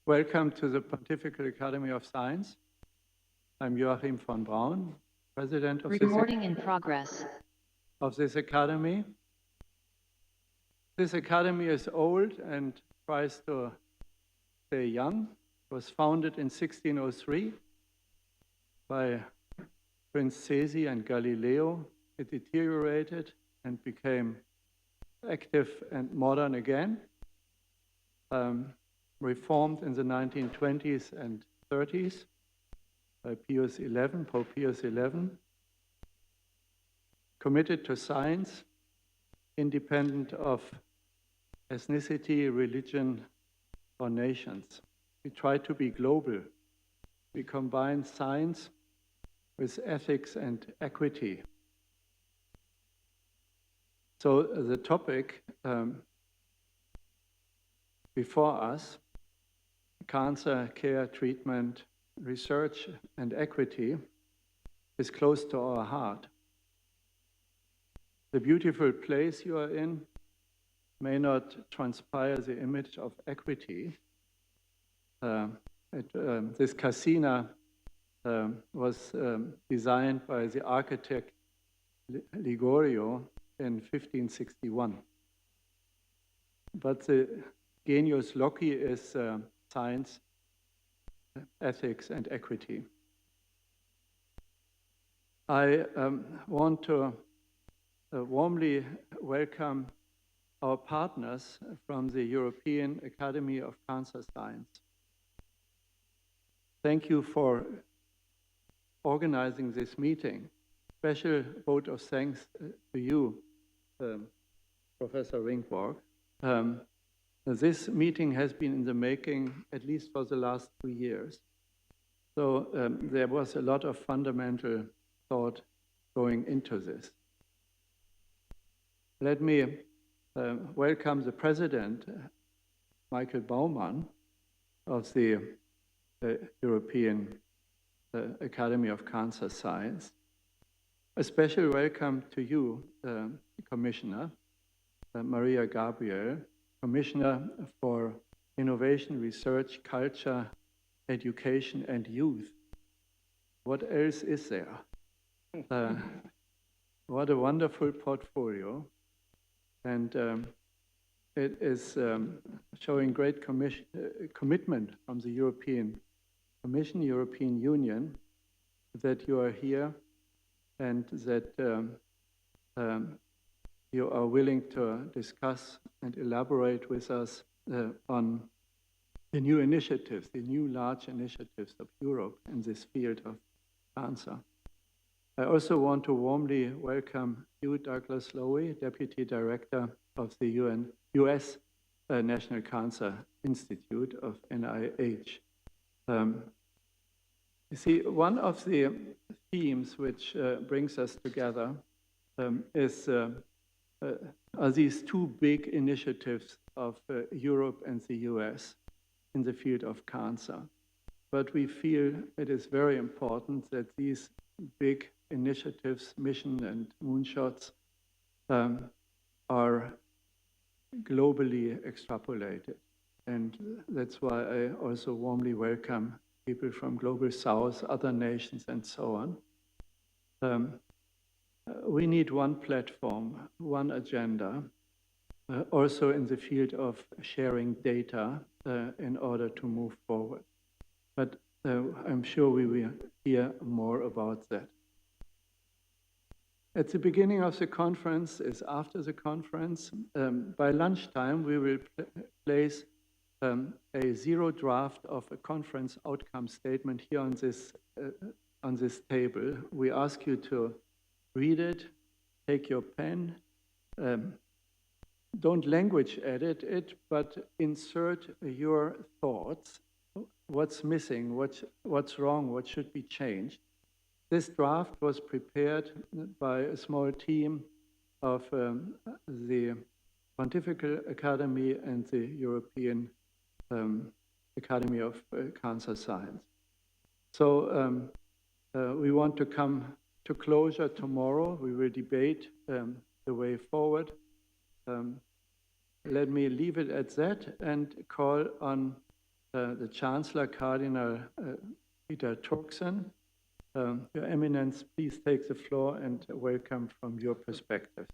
Welcome to the Pontifical Academy of Science. I'm Joachim von Braun, president of Recording in progress. Of this academy. This academy is old and tries to stay young. It was founded in 1603 by Prince Cesi and Galileo. It deteriorated and became active and modern again. Reformed in the 1920s and 30s by Pope Pius XI. Committed to science, independent of ethnicity, religion, or nations. We try to be global. We combine science with ethics and equity. So the topic before us, cancer care, treatment, research, and equity, is close to our heart. The beautiful place you are in may not transpire the image of equity. This Casina was designed by the architect Ligorio in 1561. But the genius loci is science, ethics, and equity. I want to warmly welcome our partners from the European Academy of Cancer Science. Thank you for organizing this meeting. Special vote of thanks to you, Professor Ringborg. This meeting has been in the making at least for the last 2 years. So there was a lot of fundamental thought going into this. Let me welcome the president, Michael Baumann, of the European Academy of Cancer Science. A special welcome to you, Commissioner Maria Gabriel, Commissioner for Innovation, Research, Culture, Education, and Youth. What else is there? What a wonderful portfolio. And it is showing great commitment from the European Commission, European Union, that you are here and that you are willing to discuss and elaborate with us on the new initiatives, the new large initiatives of Europe in this field of cancer. I also want to warmly welcome you, Douglas Lowy, Deputy Director of the US National Cancer Institute of NIH. You see, one of the themes which brings us together are these two big initiatives of Europe and the US in the field of cancer. But we feel it is very important that these big initiatives, mission and moonshots, are globally extrapolated. And that's why I also warmly welcome people from Global South, other nations, and so on. We need one platform, one agenda, also in the field of sharing data in order to move forward. But I'm sure we will hear more about that. At the beginning of the conference is after the conference. By lunchtime, we will place a zero draft of a conference outcome statement here on this table. We ask you to read it, take your pen, don't language edit it, but insert your thoughts. What's missing, what's wrong, what should be changed. This draft was prepared by a small team of the Pontifical Academy and the European Academy of Cancer Science. So we want to come to closure tomorrow. We will debate the way forward. Let me leave it at that and call on the Chancellor, Cardinal Peter Turkson. Your Eminence, please take the floor and welcome from your perspective.